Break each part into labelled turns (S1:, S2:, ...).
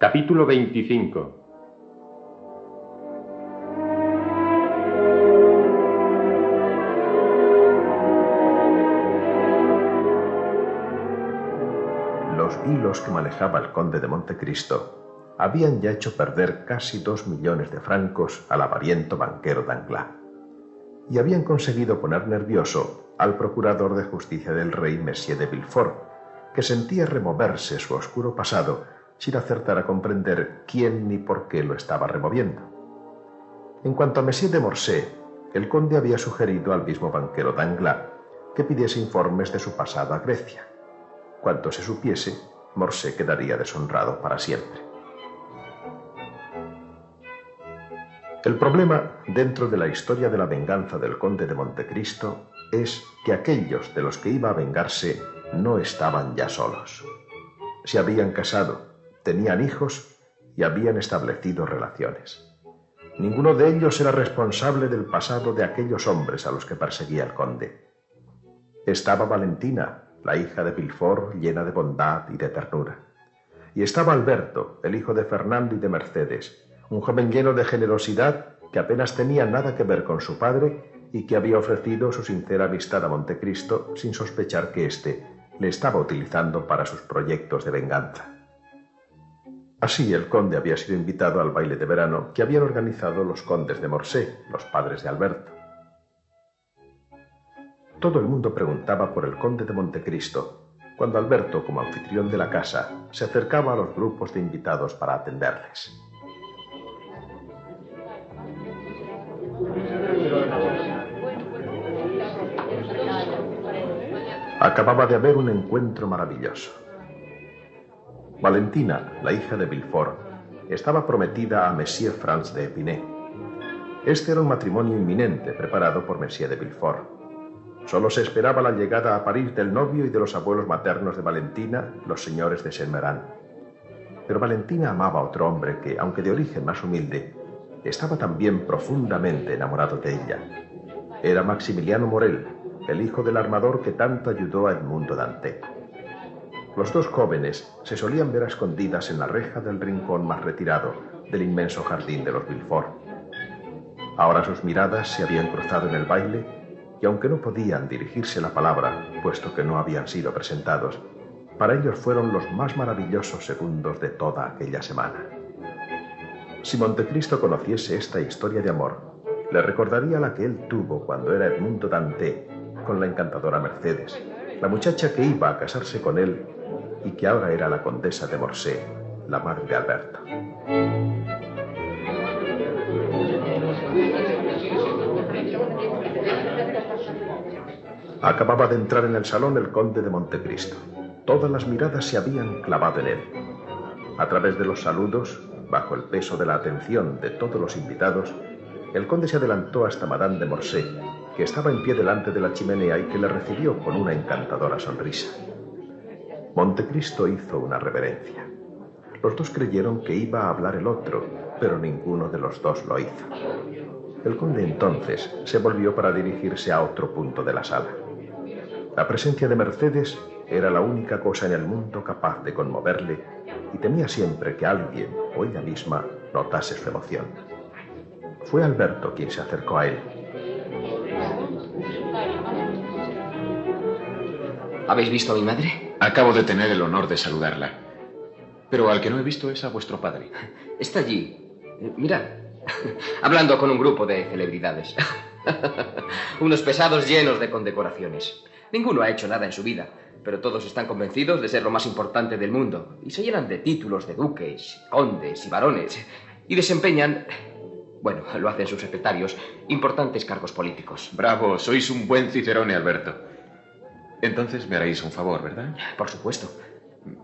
S1: Capítulo 25.
S2: Los hilos que manejaba el conde de Montecristo habían ya hecho perder casi 2 millones de francos al avariento banquero Danglars, y habían conseguido poner nervioso al procurador de justicia del rey, Monsieur de Villefort, que sentía removerse su oscuro pasado sin acertar a comprender quién ni por qué lo estaba removiendo. En cuanto a Monsieur de Morcerf, el conde había sugerido al mismo banquero Danglars que pidiese informes de su pasado a Grecia. Cuanto se supiese, Morcerf quedaría deshonrado para siempre. El problema dentro de la historia de la venganza del conde de Montecristo es que aquellos de los que iba a vengarse no estaban ya solos. Se habían casado, tenían hijos y habían establecido relaciones. Ninguno de ellos era responsable del pasado de aquellos hombres a los que perseguía el conde. Estaba Valentina, la hija de Villefort, llena de bondad y de ternura. Y estaba Alberto, el hijo de Fernando y de Mercedes, un joven lleno de generosidad que apenas tenía nada que ver con su padre y que había ofrecido su sincera amistad a Montecristo sin sospechar que éste le estaba utilizando para sus proyectos de venganza. Así, el conde había sido invitado al baile de verano que habían organizado los condes de Morcerf, los padres de Alberto. Todo el mundo preguntaba por el conde de Montecristo, cuando Alberto, como anfitrión de la casa, se acercaba a los grupos de invitados para atenderles. Acababa de haber un encuentro maravilloso. Valentina, la hija de Villefort, estaba prometida a Monsieur Franz de Epinay. Este era un matrimonio inminente preparado por Monsieur de Villefort. Solo se esperaba la llegada a París del novio y de los abuelos maternos de Valentina, los señores de Saint-Méran. Pero Valentina amaba a otro hombre que, aunque de origen más humilde, estaba también profundamente enamorado de ella. Era Maximiliano Morrel, el hijo del armador que tanto ayudó a Edmundo Dantès. Los dos jóvenes se solían ver a escondidas en la reja del rincón más retirado del inmenso jardín de los Villefort. Ahora sus miradas se habían cruzado en el baile y aunque no podían dirigirse la palabra, puesto que no habían sido presentados, para ellos fueron los más maravillosos segundos de toda aquella semana. Si Montecristo conociese esta historia de amor, le recordaría la que él tuvo cuando era Edmundo Dantès con la encantadora Mercedes, la muchacha que iba a casarse con él y que ahora era la condesa de Morcerf, la madre de Alberto. Acababa de entrar en el salón el conde de Montecristo. Todas las miradas se habían clavado en él. A través de los saludos, bajo el peso de la atención de todos los invitados, el conde se adelantó hasta Madame de Morcerf, que estaba en pie delante de la chimenea y que le recibió con una encantadora sonrisa. Montecristo hizo una reverencia. Los dos creyeron que iba a hablar el otro, pero ninguno de los dos lo hizo. El conde entonces se volvió para dirigirse a otro punto de la sala. La presencia de Mercedes era la única cosa en el mundo capaz de conmoverle y temía siempre que alguien o ella misma notase su emoción. Fue Alberto quien se acercó a él.
S3: ¿Habéis visto a mi madre?
S4: Acabo de tener el honor de saludarla. Pero al que no he visto es a vuestro padre.
S3: Está allí. Mirad. Hablando con un grupo de celebridades. Unos pesados llenos de condecoraciones. Ninguno ha hecho nada en su vida, pero todos están convencidos de ser lo más importante del mundo y se llenan de títulos de duques, condes y barones y desempeñan, bueno, lo hacen sus secretarios, importantes cargos políticos.
S4: Bravo, sois un buen Cicerone, Alberto. Entonces me haréis un favor, ¿verdad?
S3: Por supuesto.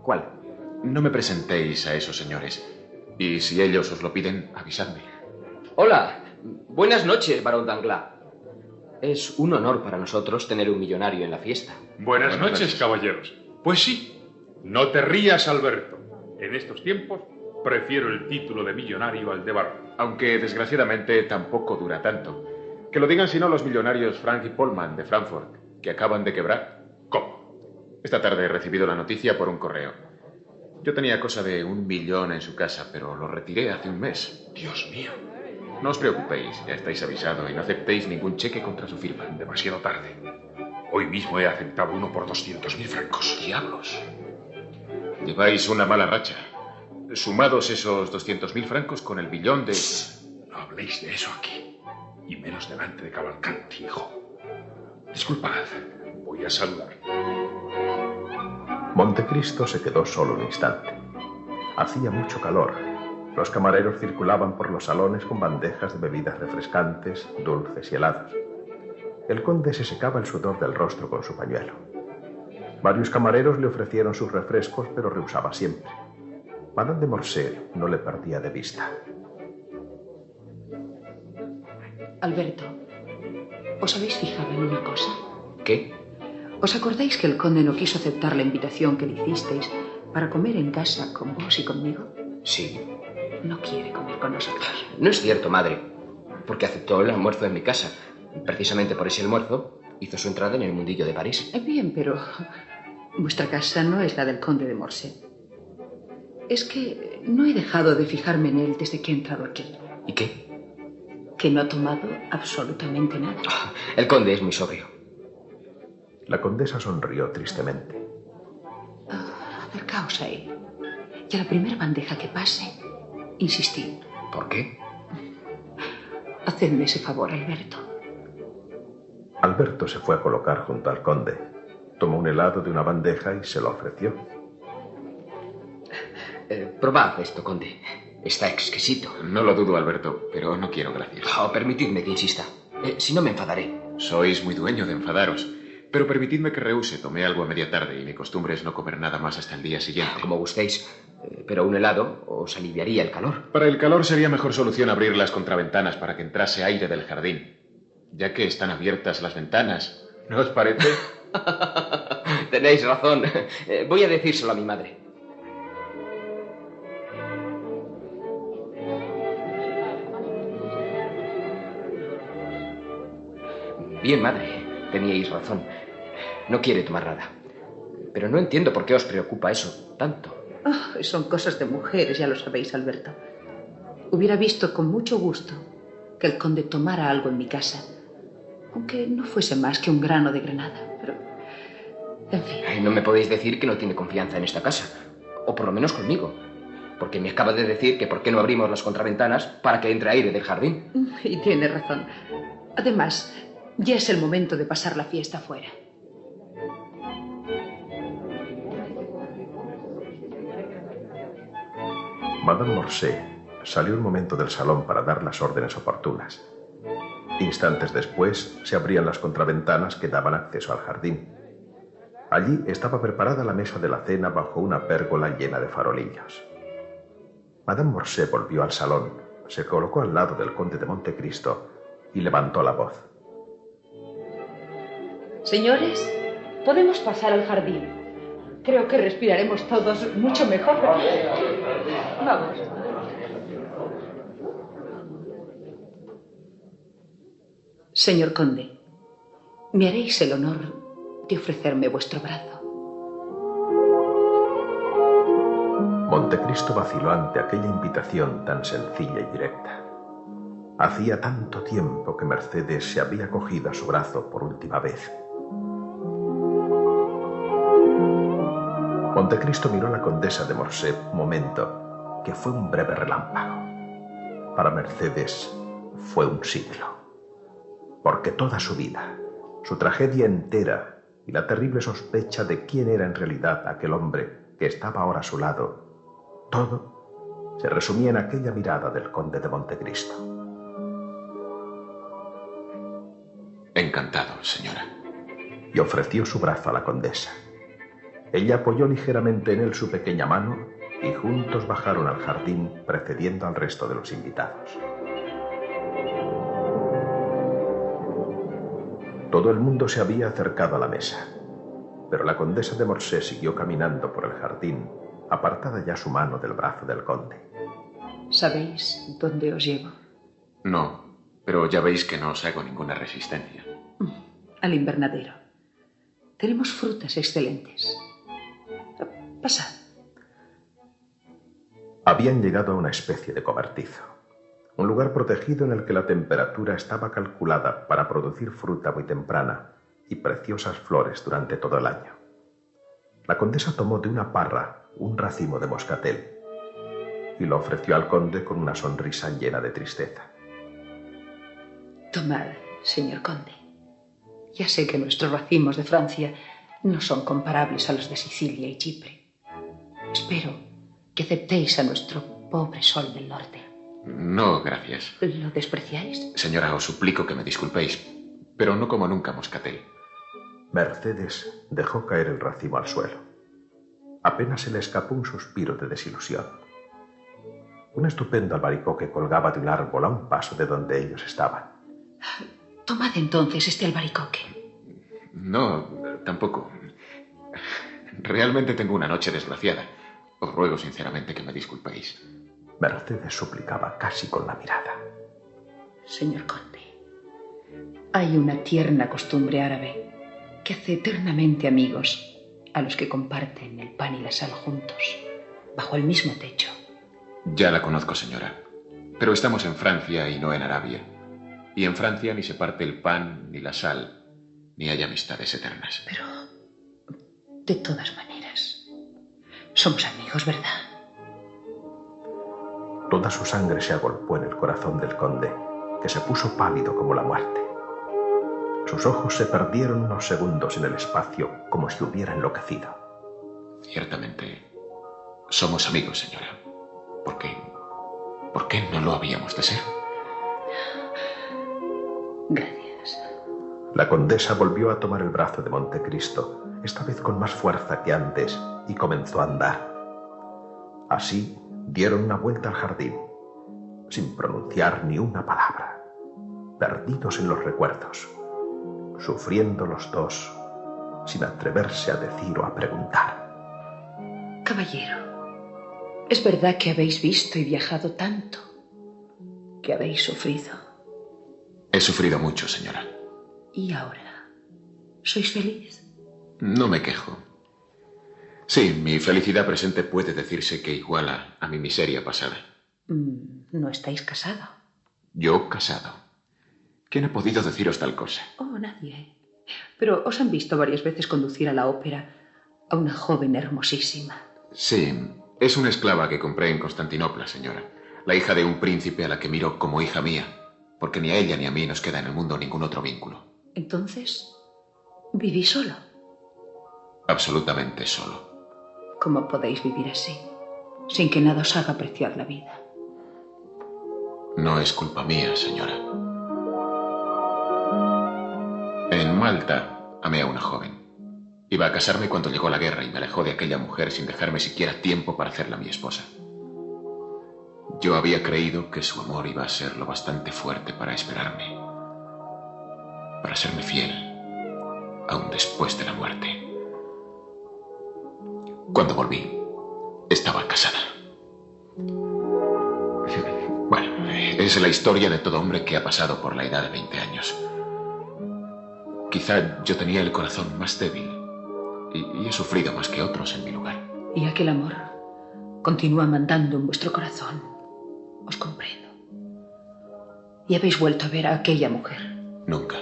S3: ¿Cuál?
S4: No me presentéis a esos señores. Y si ellos os lo piden, avisadme.
S3: Hola. Buenas noches, barón Danglars. Es un honor para nosotros tener un millonario en la fiesta.
S5: Buenas noches, caballeros. Pues sí, no te rías, Alberto. En estos tiempos prefiero el título de millonario al de barón.
S4: Aunque desgraciadamente tampoco dura tanto. Que lo digan si no los millonarios Frank y Polman de Frankfurt, que acaban de quebrar.
S5: ¿Cómo?
S4: Esta tarde he recibido la noticia por un correo. Yo tenía cosa de 1.000.000 en su casa, pero lo retiré hace un mes.
S5: Dios mío,
S4: No os preocupéis, ya estáis avisado y no aceptéis ningún cheque contra su firma.
S5: demasiado tarde. Hoy mismo he aceptado uno por 200.000 francos.
S4: ¡Diablos! Lleváis una mala racha. Sumados esos 200.000 francos con el billón de...
S5: No habléis de eso aquí. Y menos delante de Cavalcanti, hijo. Disculpad, voy a saludar.
S2: Montecristo se quedó solo un instante. Hacía mucho calor. Los camareros circulaban por los salones con bandejas de bebidas refrescantes, dulces y helados. El conde se secaba el sudor del rostro con su pañuelo. Varios camareros le ofrecieron sus refrescos, pero rehusaba siempre. Madame de Morcerf no le perdía de vista.
S1: Alberto, ¿os habéis fijado en una cosa?
S3: ¿Qué?
S1: ¿Os acordáis que el conde no quiso aceptar la invitación que le hicisteis para comer en casa con vos y conmigo?
S3: Sí.
S1: No quiere comer con nosotros.
S3: No es cierto, madre, porque aceptó el almuerzo en mi casa. Precisamente por ese almuerzo hizo su entrada en el mundillo de París.
S1: Bien, pero vuestra casa no es la del conde de Morcerf. Es que no he dejado de fijarme en él desde que he entrado aquí.
S3: ¿Y qué?
S1: Que no ha tomado absolutamente nada.
S3: El conde es muy sobrio.
S2: La condesa sonrió tristemente.
S1: Acercaos a él. Y a la primera bandeja que pase, insistid.
S3: ¿Por qué?
S1: Hacedme ese favor, Alberto.
S2: Alberto se fue a colocar junto al conde. Tomó un helado de una bandeja y se lo ofreció.
S3: Probad esto, conde. Está exquisito.
S4: No lo dudo, Alberto, pero no quiero, gracias.
S3: Permitidme que insista. Si no, me enfadaré.
S4: Sois muy dueño de enfadaros. Pero permitidme que rehúse. Tomé algo a media tarde y mi costumbre es no comer nada más hasta el día siguiente.
S3: Como gustéis. Pero un helado os aliviaría el calor.
S4: Para el calor sería mejor solución abrir las contraventanas para que entrase aire del jardín. Ya que están abiertas las ventanas, ¿no os parece?
S3: Tenéis razón. Voy a decírselo a mi madre. Bien, madre. Teníais razón. No quiere tomar nada. Pero no entiendo por qué os preocupa eso tanto.
S1: Son cosas de mujeres, ya lo sabéis, Alberto. Hubiera visto con mucho gusto que el conde tomara algo en mi casa, aunque no fuese más que un grano de granada, pero... En fin.
S3: No me podéis decir que no tiene confianza en esta casa, o por lo menos conmigo, porque me acaba de decir que por qué no abrimos las contraventanas para que entre aire del jardín.
S1: Y tiene razón. Además, ya es el momento de pasar la fiesta fuera.
S2: Madame Morcerf salió un momento del salón para dar las órdenes oportunas. Instantes después se abrían las contraventanas que daban acceso al jardín. Allí estaba preparada la mesa de la cena bajo una pérgola llena de farolillos. Madame Morcerf volvió al salón, se colocó al lado del conde de Montecristo y levantó la voz.
S1: Señores, podemos pasar al jardín. Creo que respiraremos todos mucho mejor. Vamos. Señor conde, ¿me haréis el honor de ofrecerme vuestro brazo?
S2: Montecristo vaciló ante aquella invitación tan sencilla y directa. Hacía tanto tiempo que Mercedes se había cogido a su brazo por última vez. Montecristo miró a la condesa de Morcerf un momento, que fue un breve relámpago. Para Mercedes fue un siglo, porque toda su vida, su tragedia entera y la terrible sospecha de quién era en realidad aquel hombre que estaba ahora a su lado, todo se resumía en aquella mirada del conde de Montecristo.
S4: Encantado, señora.
S2: Y ofreció su brazo a la condesa. Ella apoyó ligeramente en él su pequeña mano y juntos bajaron al jardín precediendo al resto de los invitados. Todo el mundo se había acercado a la mesa, pero la condesa de Morcerf siguió caminando por el jardín, apartada ya su mano del brazo del conde.
S1: ¿Sabéis dónde os llevo?
S4: No, pero ya veis que no os hago ninguna resistencia.
S1: Al invernadero. Tenemos frutas excelentes. Pasad.
S2: Habían llegado a una especie de cobertizo, un lugar protegido en el que la temperatura estaba calculada para producir fruta muy temprana y preciosas flores durante todo el año. La condesa tomó de una parra un racimo de moscatel y lo ofreció al conde con una sonrisa llena de tristeza.
S1: Tomad, señor conde. Ya sé que nuestros racimos de Francia no son comparables a los de Sicilia y Chipre. Espero que aceptéis a nuestro pobre sol del norte.
S4: No, gracias.
S1: ¿Lo despreciáis?
S4: Señora, os suplico que me disculpéis, pero no como nunca moscatel.
S2: Mercedes dejó caer el racimo al suelo. Apenas se le escapó un suspiro de desilusión. Un estupendo albaricoque colgaba de un árbol a un paso de donde ellos estaban.
S1: Tomad entonces este albaricoque.
S4: No, tampoco. Realmente tengo una noche desgraciada. Os ruego sinceramente que me disculpéis.
S2: Mercedes suplicaba casi con la mirada.
S1: Señor conde, hay una tierna costumbre árabe que hace eternamente amigos a los que comparten el pan y la sal juntos, bajo el mismo techo.
S4: Ya la conozco, señora. Pero estamos en Francia y no en Arabia. Y en Francia ni se parte el pan ni la sal, ni hay amistades eternas.
S1: Pero, de todas maneras, somos amigos, ¿verdad?
S2: Toda su sangre se agolpó en el corazón del conde, que se puso pálido como la muerte. Sus ojos se perdieron unos segundos en el espacio, como si hubiera enloquecido.
S4: Ciertamente, somos amigos, señora. ¿Por qué no lo habíamos de ser?
S1: Gracias.
S2: La condesa volvió a tomar el brazo de Montecristo, esta vez con más fuerza que antes, y comenzó a andar. Así dieron una vuelta al jardín, sin pronunciar ni una palabra, perdidos en los recuerdos, sufriendo los dos, sin atreverse a decir o a preguntar.
S1: Caballero, ¿es verdad que habéis visto y viajado tanto? ¿Que habéis sufrido?
S4: He sufrido mucho, señora.
S1: ¿Y ahora? ¿Sois feliz?
S4: No me quejo. Sí, mi felicidad presente puede decirse que iguala a mi miseria pasada.
S1: ¿No estáis casado?
S4: ¿Yo casado? ¿Quién ha podido deciros tal cosa?
S1: Oh, nadie. Pero os han visto varias veces conducir a la ópera a una joven hermosísima.
S4: Sí, es una esclava que compré en Constantinopla, señora. La hija de un príncipe a la que miro como hija mía, porque ni a ella ni a mí nos queda en el mundo ningún otro vínculo.
S1: Entonces, ¿vivís solo?
S4: Absolutamente solo.
S1: ¿Cómo podéis vivir así, sin que nada os haga apreciar la vida?
S4: No es culpa mía, señora. En Malta amé a una joven. Iba a casarme cuando llegó la guerra y me alejó de aquella mujer sin dejarme siquiera tiempo para hacerla mi esposa. Yo había creído que su amor iba a ser lo bastante fuerte para esperarme, para serme fiel, aún después de la muerte. Cuando volví, estaba casada. Bueno, es la historia de todo hombre que ha pasado por la edad de 20 años. Quizá yo tenía el corazón más débil y he sufrido más que otros en mi lugar.
S1: Y aquel amor continúa mandando en vuestro corazón. Os comprendo. ¿Y habéis vuelto a ver a aquella mujer?
S4: Nunca.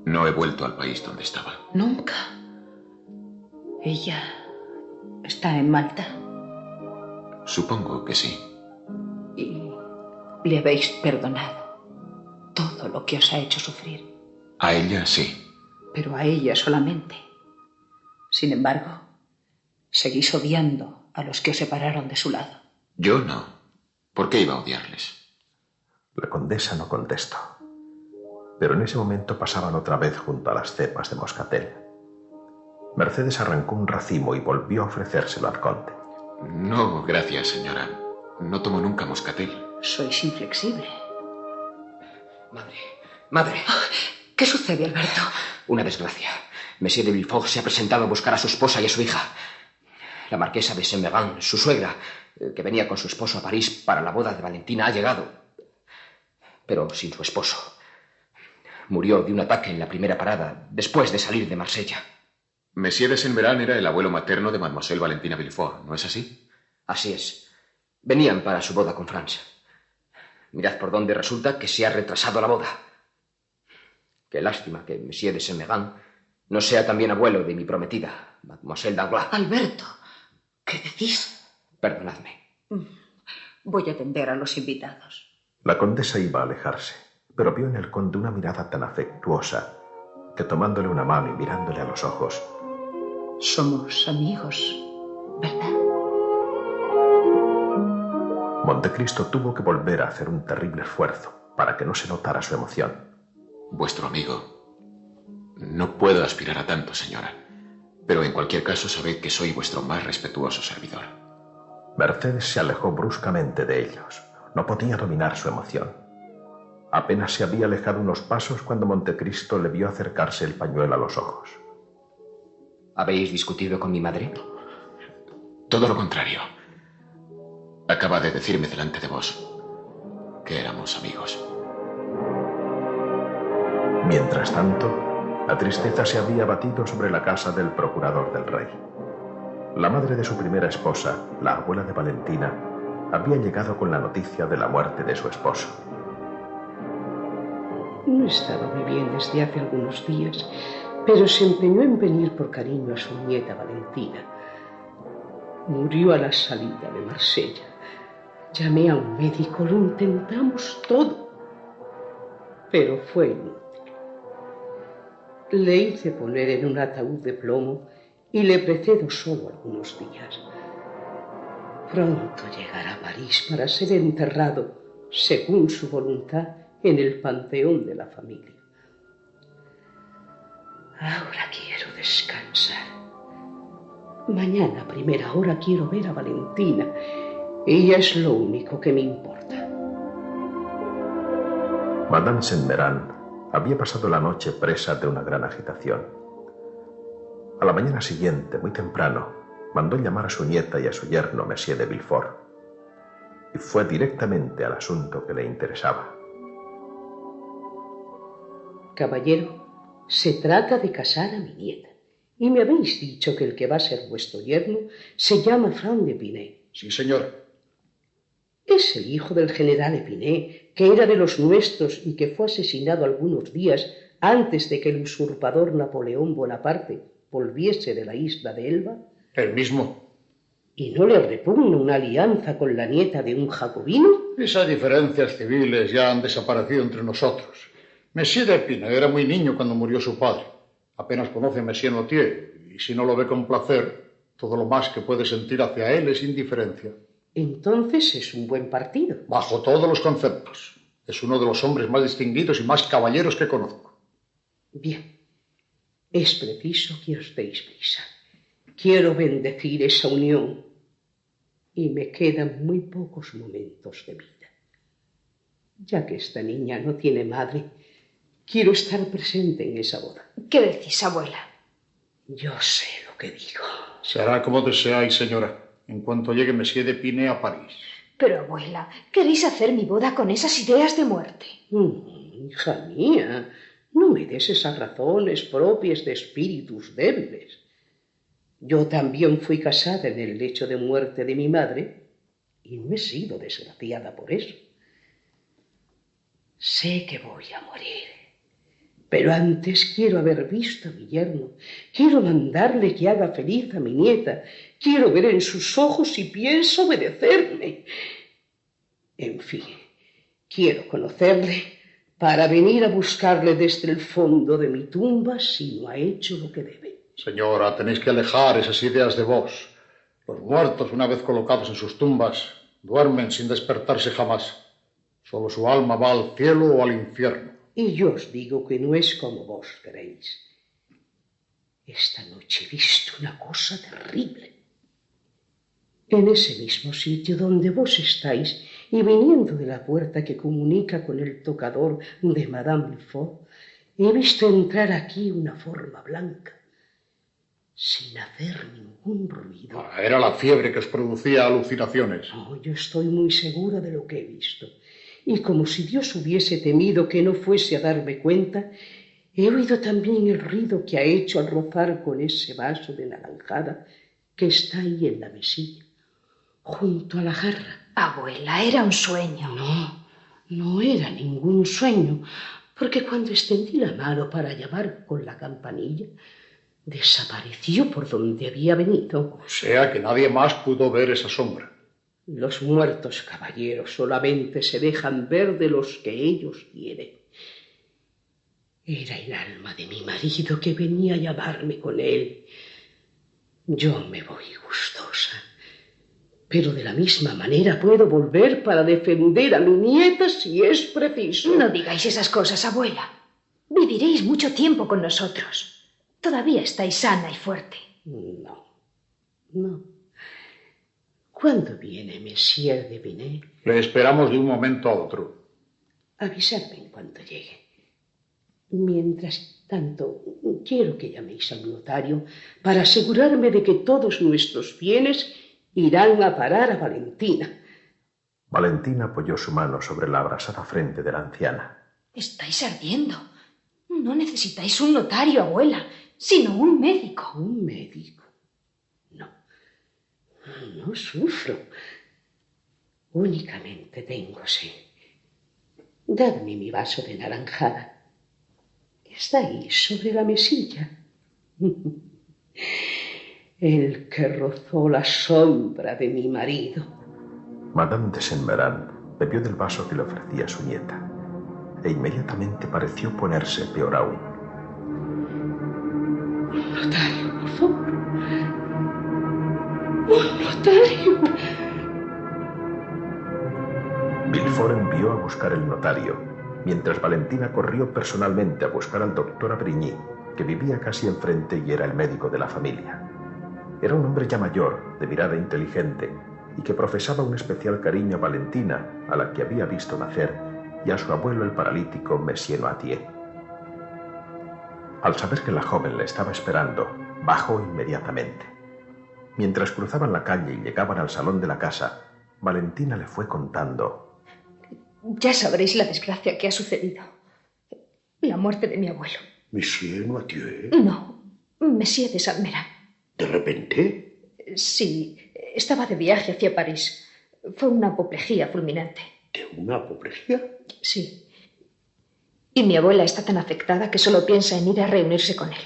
S4: No he vuelto al país donde estaba.
S1: ¿Nunca? ¿Ella está en Malta?
S4: Supongo que sí.
S1: ¿Y le habéis perdonado todo lo que os ha hecho sufrir?
S4: A ella sí.
S1: Pero a ella solamente. Sin embargo, seguís odiando a los que os separaron de su lado.
S4: Yo no. ¿Por qué iba a odiarles?
S2: La condesa no contestó, pero en ese momento pasaban otra vez junto a las cepas de moscatel. Mercedes arrancó un racimo y volvió a ofrecérselo al conde.
S4: No, gracias, señora. No tomo nunca moscatel.
S1: Sois inflexible.
S3: Madre.
S1: ¿Qué sucede, Alberto?
S3: Una desgracia. Monsieur de Villefort se ha presentado a buscar a su esposa y a su hija. La marquesa de Saint-Méran, su suegra, que venía con su esposo a París para la boda de Valentina, ha llegado. Pero sin su esposo. Murió de un ataque en la primera parada, después de salir de Marsella.
S4: Monsieur de Saint-Méran era el abuelo materno de Mademoiselle Valentina Villefort, ¿no es así?
S3: Así es. Venían para su boda con Francia. Mirad por dónde resulta que se ha retrasado la boda. Qué lástima que Monsieur de Saint-Méran no sea también abuelo de mi prometida, Mademoiselle Danglars.
S1: Alberto, ¿qué decís?
S3: Perdonadme.
S1: Voy a atender a los invitados.
S2: La condesa iba a alejarse, pero vio en el conde una mirada tan afectuosa que, tomándole una mano y mirándole a los ojos:
S1: Somos amigos, ¿verdad?
S2: Montecristo tuvo que volver a hacer un terrible esfuerzo para que no se notara su emoción.
S4: Vuestro amigo. No puedo aspirar a tanto, señora, pero en cualquier caso sabed que soy vuestro más respetuoso servidor.
S2: Mercedes se alejó bruscamente de ellos. No podía dominar su emoción. Apenas se había alejado unos pasos cuando Montecristo le vio acercarse el pañuelo a los ojos.
S3: ¿Habéis discutido con mi madre?
S4: Todo lo contrario. Acaba de decirme delante de vos que éramos amigos.
S2: Mientras tanto, la tristeza se había abatido sobre la casa del procurador del rey. La madre de su primera esposa, la abuela de Valentina, había llegado con la noticia de la muerte de su esposo.
S6: No estaba muy bien desde hace algunos días, pero se empeñó en venir por cariño a su nieta Valentina. Murió a la salida de Marsella. Llamé a un médico, lo intentamos todo, pero fue inútil. Le hice poner en un ataúd de plomo y le precedo solo algunos días. Pronto llegará a París para ser enterrado, según su voluntad, en el panteón de la familia. Ahora quiero descansar. Mañana a primera hora quiero ver a Valentina. Ella es lo único que me importa.
S2: Madame Saint-Méran había pasado la noche presa de una gran agitación. A la mañana siguiente, muy temprano, mandó llamar a su nieta y a su yerno, Monsieur de Villefort, y fue directamente al asunto que le interesaba.
S6: Caballero, se trata de casar a mi nieta, y me habéis dicho que el que va a ser vuestro yerno se llama Franz d'Épinay.
S7: Sí, señora.
S6: Es el hijo del general Épinay, que era de los nuestros y que fue asesinado algunos días antes de que el usurpador Napoleón Bonaparte volviese de la isla de Elba.
S7: El mismo.
S6: ¿Y no le repugna una alianza con la nieta de un jacobino?
S7: Esas diferencias civiles ya han desaparecido entre nosotros. Monsieur d'Épinay era muy niño cuando murió su padre. Apenas conoce a Monsieur Notier, y si no lo ve con placer, todo lo más que puede sentir hacia él es indiferencia.
S6: Entonces es un buen partido.
S7: Bajo todos los conceptos. Es uno de los hombres más distinguidos y más caballeros que conozco.
S6: Bien. Es preciso que os deis prisa. Quiero bendecir esa unión. Y me quedan muy pocos momentos de vida. Ya que esta niña no tiene madre, quiero estar presente en esa boda.
S8: ¿Qué decís, abuela?
S6: Yo sé lo que digo.
S7: Se hará como deseáis, señora, en cuanto llegue Monsieur d'Épinay a París.
S8: Pero, abuela, ¿queréis hacer mi boda con esas ideas de muerte?
S6: Hija mía, no me des esas razones propias de espíritus débiles. Yo también fui casada en el lecho de muerte de mi madre y no he sido desgraciada por eso. Sé que voy a morir, pero antes quiero haber visto a mi yerno. Quiero mandarle que haga feliz a mi nieta. Quiero ver en sus ojos si piensa obedecerme. En fin, quiero conocerle para venir a buscarle desde el fondo de mi tumba si no ha hecho lo que debe.
S7: Señora, tenéis que alejar esas ideas de vos. Los muertos, una vez colocados en sus tumbas, duermen sin despertarse jamás. Solo su alma va al cielo o al infierno.
S6: Y yo os digo que no es como vos queréis. Esta noche he visto una cosa terrible. En ese mismo sitio donde vos estáis y viniendo de la puerta que comunica con el tocador de Madame Villefort, he visto entrar aquí una forma blanca, sin hacer ningún ruido.
S7: Era la fiebre que os producía alucinaciones.
S6: No, yo estoy muy segura de lo que he visto. Y como si Dios hubiese temido que no fuese a darme cuenta, he oído también el ruido que ha hecho al rozar con ese vaso de naranjada que está ahí en la mesilla, junto a la jarra.
S8: Abuela, era un sueño.
S6: No, no era ningún sueño, porque cuando extendí la mano para llamar con la campanilla, desapareció por donde había venido.
S7: O sea que nadie más pudo ver esa sombra.
S6: Los muertos caballeros solamente se dejan ver de los que ellos quieren. Era el alma de mi marido que venía a llamarme con él. Yo me voy gustosa, pero de la misma manera puedo volver para defender a mi nieta si es preciso.
S8: No digáis esas cosas, abuela. Viviréis mucho tiempo con nosotros. Todavía estáis sana y fuerte.
S6: No, no. ¿Cuándo viene Monsieur de Epinay?
S7: Le esperamos de un momento a otro.
S6: Avisadme en cuanto llegue. Mientras tanto, quiero que llaméis al notario para asegurarme de que todos nuestros bienes irán a parar a Valentina.
S2: Valentina apoyó su mano sobre la abrasada frente de la anciana.
S8: Estáis ardiendo. No necesitáis un notario, abuela, sino un médico.
S6: ¿Un médico? No. No sufro. Únicamente tengo sed. Dadme mi vaso de naranjada. Está ahí, sobre la mesilla. El que rozó la sombra de mi marido.
S2: Madame de Saint-Méran bebió del vaso que le ofrecía su nieta, e inmediatamente pareció ponerse peor aún.
S6: Un notario, por favor. Un notario.
S2: Villefort envió a buscar el notario, mientras Valentina corrió personalmente a buscar al doctor Avrigny, que vivía casi enfrente y era el médico de la familia. Era un hombre ya mayor, de mirada inteligente, y que profesaba un especial cariño a Valentina, a la que había visto nacer, y a su abuelo el paralítico Monsieur Noirtier. Al saber que la joven le estaba esperando, bajó inmediatamente. Mientras cruzaban la calle y llegaban al salón de la casa, Valentina le fue contando.
S8: Ya sabréis la desgracia que ha sucedido. La muerte de mi abuelo.
S9: ¿Monsieur Noirtier?
S8: No, Monsieur de Saint-Méran.
S9: ¿De repente?
S8: Sí, estaba de viaje hacia París. Fue una apoplejía fulminante.
S9: ¿De una apoplejía?
S8: Sí. Y mi abuela está tan afectada que solo piensa en ir a reunirse con él.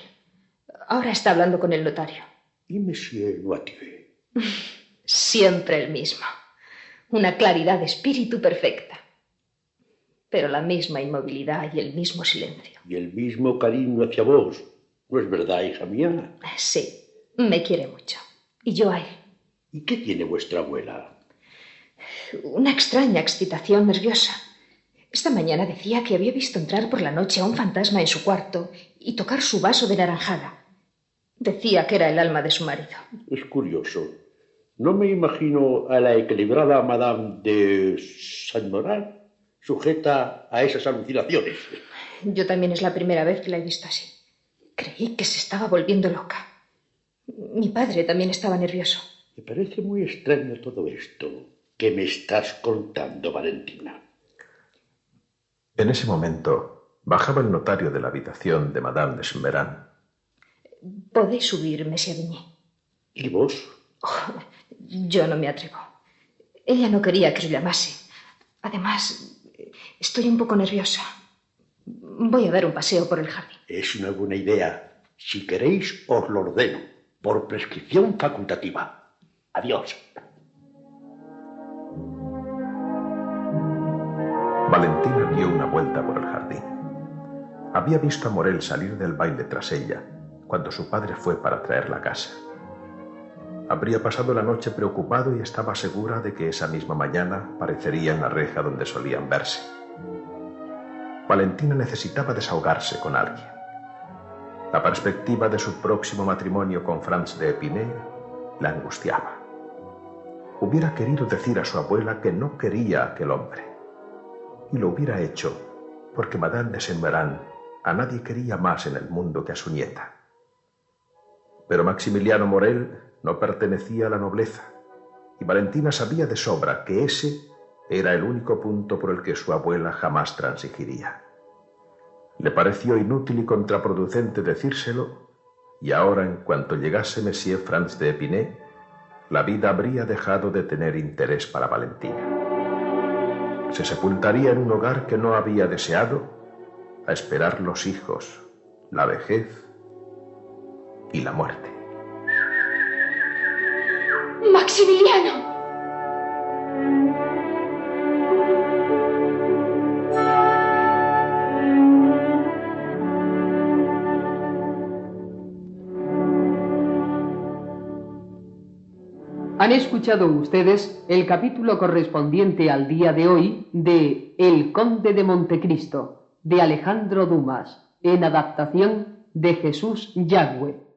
S8: Ahora está hablando con el notario.
S9: ¿Y Monsieur Noirtier?
S8: Siempre el mismo. Una claridad de espíritu perfecta. Pero la misma inmovilidad y el mismo silencio.
S9: Y el mismo cariño hacia vos. ¿No es verdad, hija mía?
S8: Sí, me quiere mucho. Y yo a él.
S9: ¿Y qué tiene vuestra abuela?
S8: Una extraña excitación nerviosa. Esta mañana decía que había visto entrar por la noche a un fantasma en su cuarto y tocar su vaso de naranjada. Decía que era el alma de su marido.
S9: Es curioso. No me imagino a la equilibrada Madame de Saint-Méran sujeta a esas alucinaciones.
S8: Yo también es la primera vez que la he visto así. Creí que se estaba volviendo loca. Mi padre también estaba nervioso.
S9: Me parece muy extraño todo esto que me estás contando, Valentina.
S2: En ese momento, bajaba el notario de la habitación de Madame de Saint-Méran.
S8: Podéis subir, Monsieur Avrigny.
S9: ¿Y vos?
S8: Oh, yo no me atrevo. Ella no quería que lo llamase. Además, estoy un poco nerviosa. Voy a dar un paseo por el jardín.
S9: Es una buena idea. Si queréis, os lo ordeno, por prescripción facultativa. Adiós.
S2: Valentina dio una vuelta por el jardín. Había visto a Morel salir del baile tras ella, cuando su padre fue para traerla a casa. Habría pasado la noche preocupado y estaba segura de que esa misma mañana aparecería en la reja donde solían verse. Valentina necesitaba desahogarse con alguien. La perspectiva de su próximo matrimonio con Franz de Epinay la angustiaba. Hubiera querido decir a su abuela que no quería a aquel hombre. Y lo hubiera hecho porque Madame de Saint-Méran a nadie quería más en el mundo que a su nieta. Pero Maximiliano Morel no pertenecía a la nobleza, y Valentina sabía de sobra que ese era el único punto por el que su abuela jamás transigiría. Le pareció inútil y contraproducente decírselo, y ahora, en cuanto llegase Monsieur Franz de Epinay, la vida habría dejado de tener interés para Valentina. Se sepultaría en un hogar que no había deseado, a esperar los hijos, la vejez y la muerte.
S8: ¡Maximiliano!
S10: Han escuchado ustedes el capítulo correspondiente al día de hoy de El Conde de Montecristo, de Alejandro Dumas, en adaptación de Jesús Yagüe.